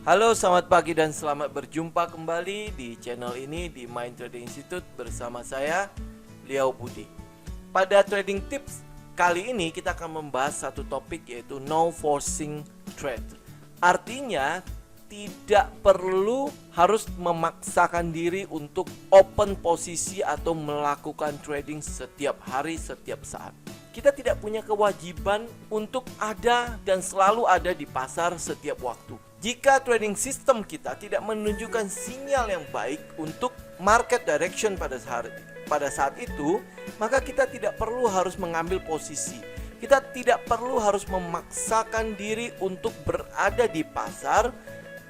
Halo, selamat pagi dan selamat berjumpa kembali di channel ini di Mind Trading Institute bersama saya, Liao Budi. Pada trading tips kali ini kita akan membahas satu topik yaitu no forcing trade. Artinya tidak perlu harus memaksakan diri untuk open posisi atau melakukan trading setiap hari, setiap saat. Kita tidak punya kewajiban untuk ada dan selalu ada di pasar setiap waktu. Jika trading system kita tidak menunjukkan sinyal yang baik untuk market direction pada saat itu, maka kita tidak perlu harus mengambil posisi. Kita tidak perlu harus memaksakan diri untuk berada di pasar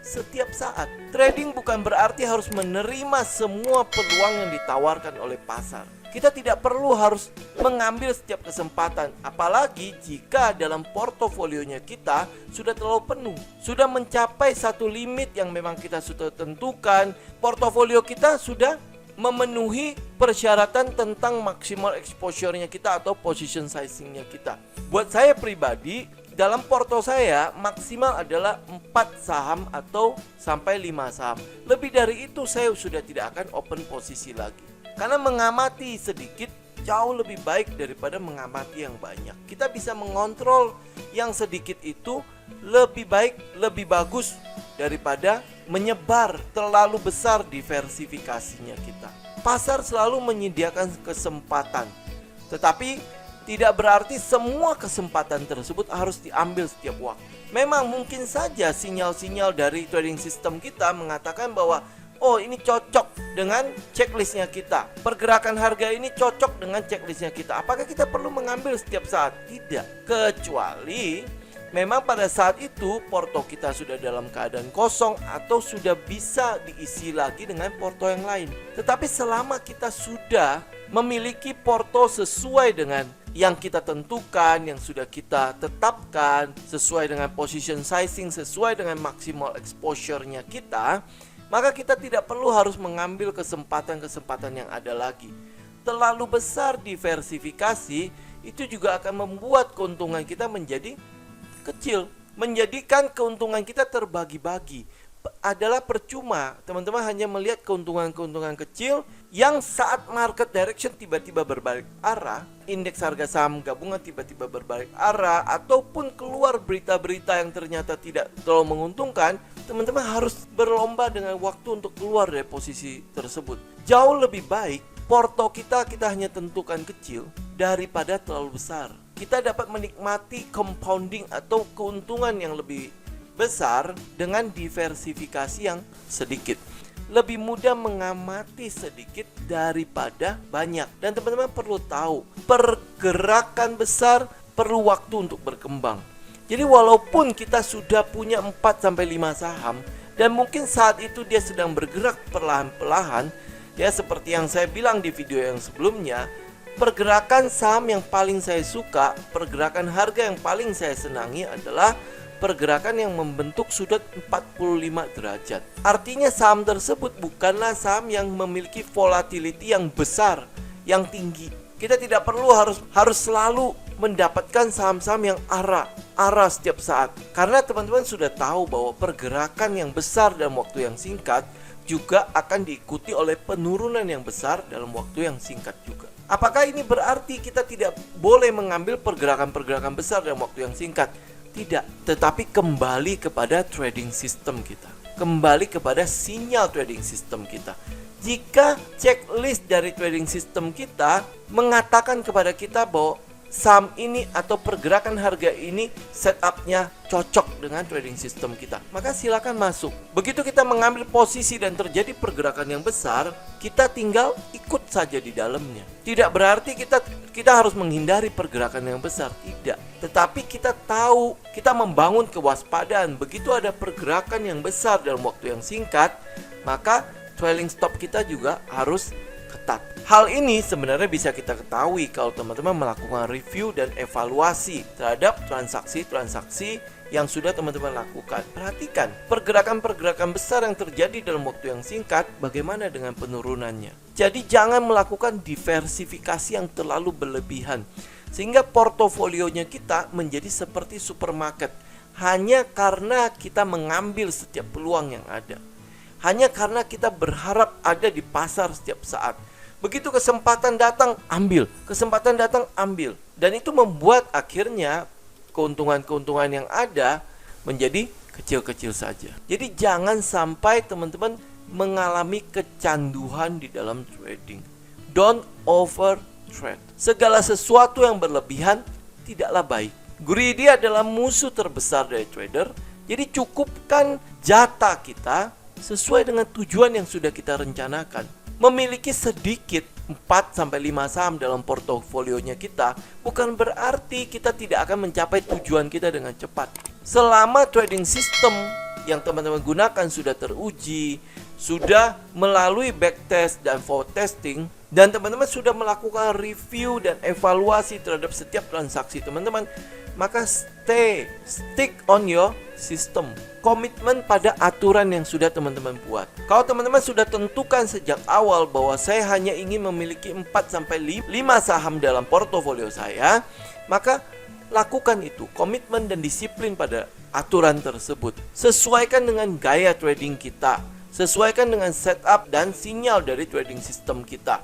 setiap saat. Trading bukan berarti harus menerima semua peluang yang ditawarkan oleh pasar. Kita tidak perlu harus mengambil setiap kesempatan, apalagi jika dalam portofolionya kita sudah terlalu penuh, sudah mencapai satu limit yang memang kita sudah tentukan. Portofolio kita sudah memenuhi persyaratan tentang maksimal exposure-nya kita atau position sizing-nya kita. Buat saya pribadi, dalam porto saya maksimal adalah 4 saham atau sampai 5 saham. Lebih dari itu saya sudah tidak akan open posisi lagi. Karena mengamati sedikit jauh lebih baik daripada mengamati yang banyak. Kita bisa mengontrol yang sedikit itu lebih baik, lebih bagus daripada menyebar terlalu besar diversifikasinya kita. Pasar selalu menyediakan kesempatan, tetapi tidak berarti semua kesempatan tersebut harus diambil setiap waktu. Memang mungkin saja sinyal-sinyal dari trading system kita mengatakan bahwa oh, ini cocok dengan checklistnya kita. Pergerakan harga ini cocok dengan checklistnya kita. Apakah kita perlu mengambil setiap saat? Tidak. Kecuali memang pada saat itu porto kita sudah dalam keadaan kosong atau sudah bisa diisi lagi dengan porto yang lain. Tetapi selama kita sudah memiliki porto sesuai dengan yang kita tentukan, yang sudah kita tetapkan, sesuai dengan position sizing, sesuai dengan maksimal exposure-nya kita, maka kita tidak perlu harus mengambil kesempatan-kesempatan yang ada lagi. Terlalu besar diversifikasi itu juga akan membuat keuntungan kita menjadi kecil, menjadikan keuntungan kita terbagi-bagi. Adalah percuma teman-teman hanya melihat keuntungan-keuntungan kecil yang saat market direction tiba-tiba berbalik arah, indeks harga saham gabungan tiba-tiba berbalik arah, ataupun keluar berita-berita yang ternyata tidak terlalu menguntungkan. Teman-teman harus berlomba dengan waktu untuk keluar dari posisi tersebut. Jauh lebih baik porto kita hanya tentukan kecil daripada terlalu besar. Kita dapat menikmati compounding atau keuntungan yang lebih besar dengan diversifikasi yang sedikit. Lebih mudah mengamati sedikit daripada banyak. Dan teman-teman perlu tahu, pergerakan besar perlu waktu untuk berkembang. Jadi walaupun kita sudah punya 4-5 saham dan mungkin saat itu dia sedang bergerak perlahan-lahan, ya seperti yang saya bilang di video yang sebelumnya, pergerakan saham yang paling saya suka, pergerakan harga yang paling saya senangi adalah pergerakan yang membentuk sudut 45 derajat. Artinya saham tersebut bukanlah saham yang memiliki volatility yang besar, yang tinggi. Kita tidak perlu harus selalu mendapatkan saham-saham yang arah setiap saat. Karena teman-teman sudah tahu bahwa pergerakan yang besar dalam waktu yang singkat juga akan diikuti oleh penurunan yang besar dalam waktu yang singkat juga. Apakah ini berarti kita tidak boleh mengambil pergerakan-pergerakan besar dalam waktu yang singkat? Tidak, tetapi kembali kepada trading system kita. Kembali kepada sinyal trading system kita. Jika checklist dari trading system kita mengatakan kepada kita bahwa saham ini atau pergerakan harga ini setupnya cocok dengan trading system kita, maka silakan masuk. Begitu kita mengambil posisi dan terjadi pergerakan yang besar, kita tinggal ikut saja di dalamnya. Tidak berarti kita harus menghindari pergerakan yang besar, tidak. Tetapi kita tahu, kita membangun kewaspadaan. Begitu ada pergerakan yang besar dalam waktu yang singkat, maka trailing stop kita juga harus ketat. Hal ini sebenarnya bisa kita ketahui kalau teman-teman melakukan review dan evaluasi terhadap transaksi-transaksi yang sudah teman-teman lakukan. Perhatikan pergerakan-pergerakan besar yang terjadi dalam waktu yang singkat, bagaimana dengan penurunannya. Jadi jangan melakukan diversifikasi yang terlalu berlebihan, sehingga portofolionya kita menjadi seperti supermarket. hanya karena kita mengambil setiap peluang yang ada. Hanya karena kita berharap ada di pasar setiap saat. Begitu kesempatan datang, ambil. Kesempatan datang, ambil. Dan itu membuat akhirnya keuntungan-keuntungan yang ada menjadi kecil-kecil saja. Jadi jangan sampai teman-teman mengalami kecanduan di dalam trading. Don't over trade. Segala sesuatu yang berlebihan tidaklah baik. Greedy adalah musuh terbesar dari trader. Jadi cukupkan jatah kita sesuai dengan tujuan yang sudah kita rencanakan. Memiliki sedikit 4-5 saham dalam portofolionya kita bukan berarti kita tidak akan mencapai tujuan kita dengan cepat. Selama trading system yang teman-teman gunakan sudah teruji, sudah melalui backtest dan forward testing, dan teman-teman sudah melakukan review dan evaluasi terhadap setiap transaksi teman-teman, maka stick on your system. Komitmen pada aturan yang sudah teman-teman buat. Kalau teman-teman sudah tentukan sejak awal bahwa saya hanya ingin memiliki 4-5 saham dalam portofolio saya, maka lakukan itu, komitmen dan disiplin pada aturan tersebut. Sesuaikan dengan gaya trading kita, sesuaikan dengan setup dan sinyal dari trading system kita.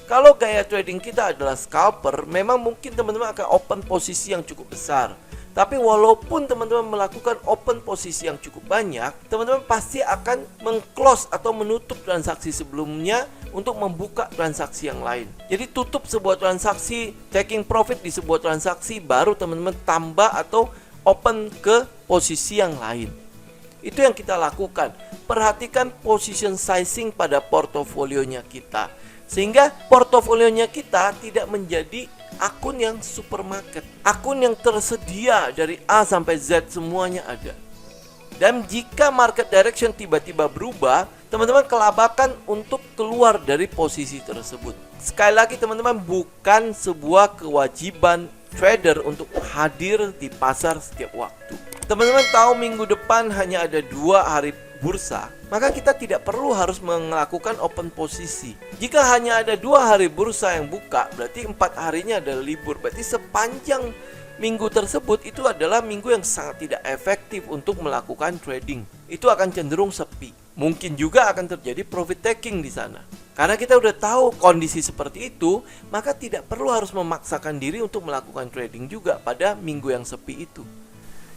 Kalau gaya trading kita adalah scalper, memang mungkin teman-teman akan open posisi yang cukup besar. Tapi walaupun teman-teman melakukan open posisi yang cukup banyak, teman-teman pasti akan meng-close atau menutup transaksi sebelumnya untuk membuka transaksi yang lain. Jadi tutup sebuah transaksi, taking profit di sebuah transaksi, baru teman-teman tambah atau open ke posisi yang lain. Itu yang kita lakukan. Perhatikan position sizing pada portofolionya kita, sehingga portofolionya kita tidak menjadi akun yang supermarket, akun yang tersedia dari A sampai Z semuanya ada. Dan jika market direction tiba-tiba berubah, teman-teman kelabakan untuk keluar dari posisi tersebut. Sekali lagi teman-teman, bukan sebuah kewajiban trader untuk hadir di pasar setiap waktu. Teman-teman tahu minggu depan hanya ada 2 hari bursa, maka kita tidak perlu harus melakukan open posisi. Jika hanya ada 2 hari bursa yang buka, berarti 4 harinya adalah libur. Berarti sepanjang minggu tersebut itu adalah minggu yang sangat tidak efektif untuk melakukan trading. Itu akan cenderung sepi. Mungkin juga akan terjadi profit taking di sana. Karena kita udah tahu kondisi seperti itu, maka tidak perlu harus memaksakan diri untuk melakukan trading juga pada minggu yang sepi itu.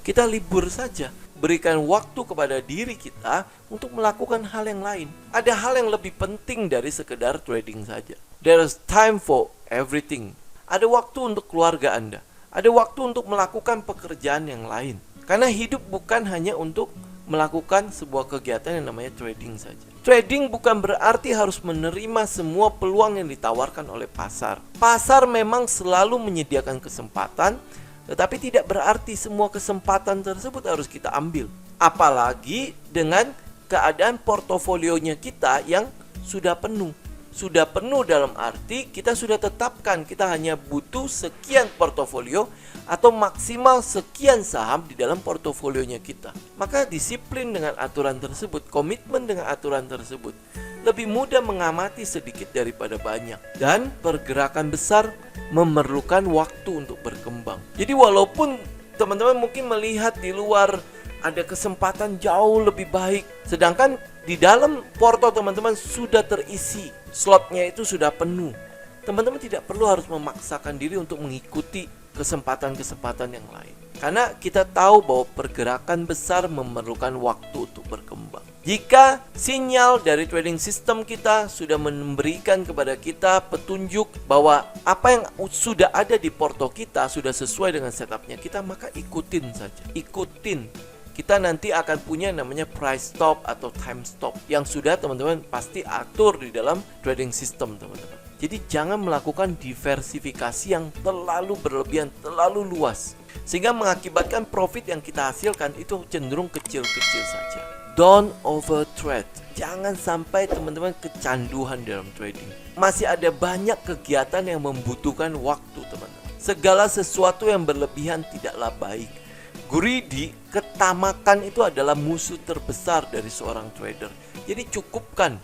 Kita libur saja, berikan waktu kepada diri kita untuk melakukan hal yang lain. Ada hal yang lebih penting dari sekedar trading saja. There is time for everything. Ada waktu untuk keluarga Anda. Ada waktu untuk melakukan pekerjaan yang lain. Karena hidup bukan hanya untuk melakukan sebuah kegiatan yang namanya trading saja. Trading bukan berarti harus menerima semua peluang yang ditawarkan oleh pasar. Pasar memang selalu menyediakan kesempatan, tetapi tidak berarti semua kesempatan tersebut harus kita ambil. Apalagi dengan keadaan portofolionya kita yang sudah penuh. Sudah penuh dalam arti kita sudah tetapkan kita hanya butuh sekian portofolio atau maksimal sekian saham di dalam portofolionya kita. Maka disiplin dengan aturan tersebut, komitmen dengan aturan tersebut. Lebih mudah mengamati sedikit daripada banyak. Dan pergerakan besar memerlukan waktu untuk berkembang. Jadi walaupun teman-teman mungkin melihat di luar ada kesempatan jauh lebih baik, sedangkan di dalam porto teman-teman sudah terisi, slotnya itu sudah penuh, teman-teman tidak perlu harus memaksakan diri untuk mengikuti kesempatan-kesempatan yang lain. Karena kita tahu bahwa pergerakan besar memerlukan waktu untuk berkembang. Jika sinyal dari trading system kita sudah memberikan kepada kita petunjuk bahwa apa yang sudah ada di porto kita sudah sesuai dengan setupnya kita, maka ikutin saja. Ikutin. Kita nanti akan punya namanya price stop atau time stop yang sudah teman-teman pasti atur di dalam trading system teman-teman. Jadi jangan melakukan diversifikasi yang terlalu berlebihan, terlalu luas, sehingga mengakibatkan profit yang kita hasilkan itu cenderung kecil-kecil saja. Don't over trade. Jangan sampai teman-teman kecanduan dalam trading. Masih ada banyak kegiatan yang membutuhkan waktu teman-teman. Segala sesuatu yang berlebihan tidaklah baik. Greedy, ketamakan itu adalah musuh terbesar dari seorang trader. Jadi cukupkan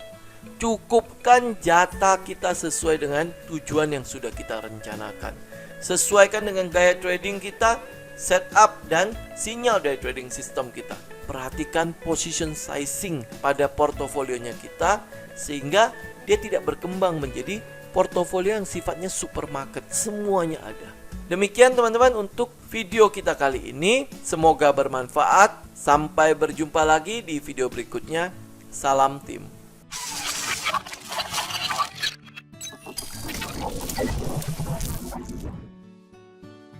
jatah kita sesuai dengan tujuan yang sudah kita rencanakan. Sesuaikan dengan gaya trading kita, setup dan sinyal dari trading system kita. Perhatikan position sizing pada portofolionya kita sehingga dia tidak berkembang menjadi portofolio yang sifatnya supermarket, semuanya ada. Demikian teman-teman untuk video kita kali ini, semoga bermanfaat. Sampai berjumpa lagi di video berikutnya. Salam tim.